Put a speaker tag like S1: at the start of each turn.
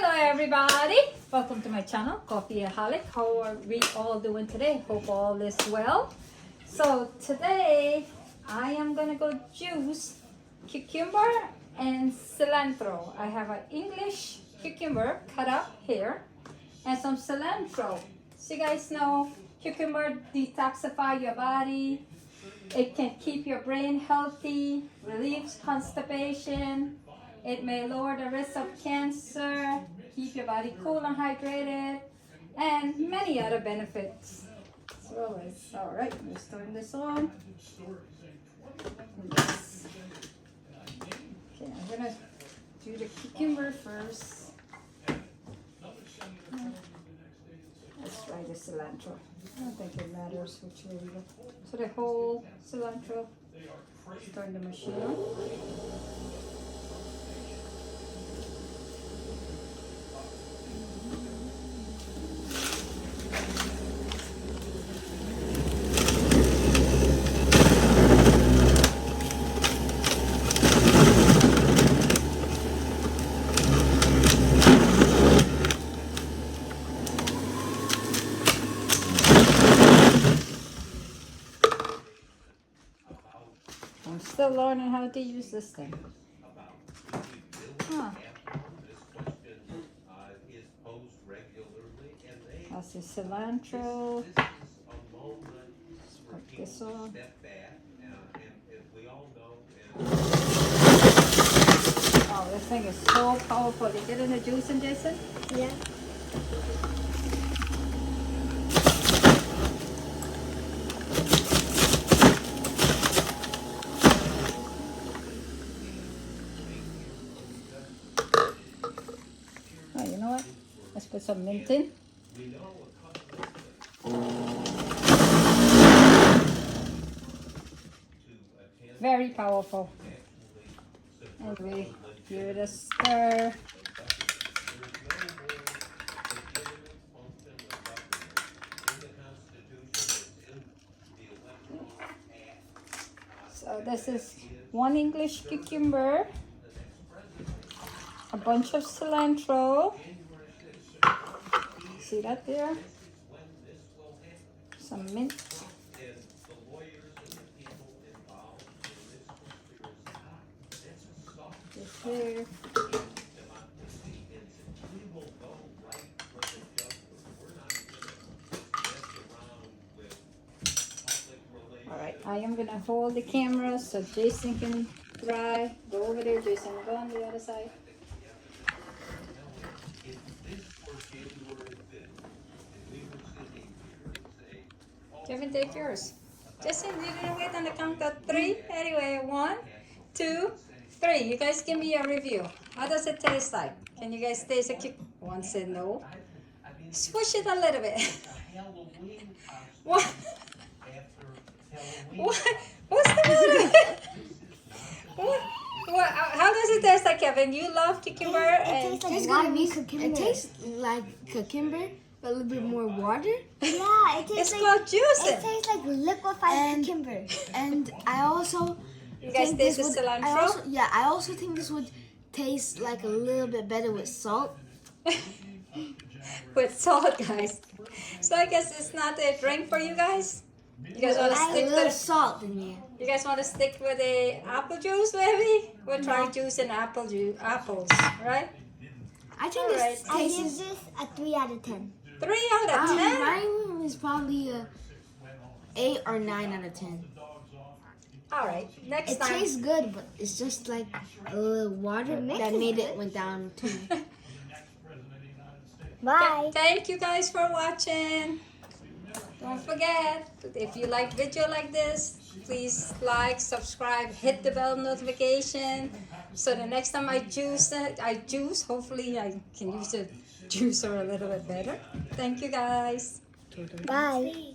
S1: Hello everybody, welcome to my channel, Coffeeaholic. How are we all doing today? Hope all is well. So today I am gonna go juice cucumber and cilantro. I have an English cucumber cut up here and some cilantro. So you guys know cucumber detoxify your body. It can keep your brain healthy, relieves constipation. It may lower the risk of cancer, keep your body cool and hydrated, and many other benefits. So it's all right. Let's turn this on. Yes. Okay, I'm gonna do the cucumber first. Let's try the cilantro. I don't think it matters which way we go. So the whole cilantro. Let's turn the machine on. I'm still learning how to use this thing. Huh. That's the cilantro. Put this on. Oh, this thing is so powerful. You get in the juicing, Jason?
S2: Yeah.
S1: Oh, you know what? Let's put some mint in. Very powerful. Anyway, give it a stir. So this is one English cucumber, a bunch of cilantro. See that there? Some mint. This here. Alright, I am gonna hold the camera so Jason can try. Go over there, Jason. Go on the other side. Kevin, take yours. Jason, you didn't wait on the count of three. Anyway, 1, 2, 3. You guys give me a review. How does it taste like? Can you guys taste it? One said no. Squish it a little bit. What? What? What's the matter? What? How does it taste like, Kevin? You love cucumber and
S2: It tastes like cucumber. It tastes like cucumber, but a little bit more water. Yeah, it tastes
S1: it's called juicing.
S2: It tastes like liquefied cucumber. And I also
S1: You guys taste the cilantro?
S2: I also think this would taste like a little bit better with salt.
S1: With salt, guys. So I guess it's not a drink for you guys. You guys want to stick
S2: a little
S1: to
S2: salt in there.
S1: You guys want to stick with the apple juice, maybe? We'll try juicing apples, right?
S2: I think this tastes.
S3: I give this a 3 out of 10.
S1: 3 out of 10.
S2: Mine is probably a 8 or 9 out of 10.
S1: All right, next
S2: It
S1: time.
S2: tastes good, but it's just like a little water that made it went down too.
S3: Bye.
S1: Thank you guys for watching. Don't forget, if you like video like this, please like, subscribe, hit the bell notification. So the next time I juice, hopefully I can use the juicer a little bit better. Thank you guys.
S3: Bye.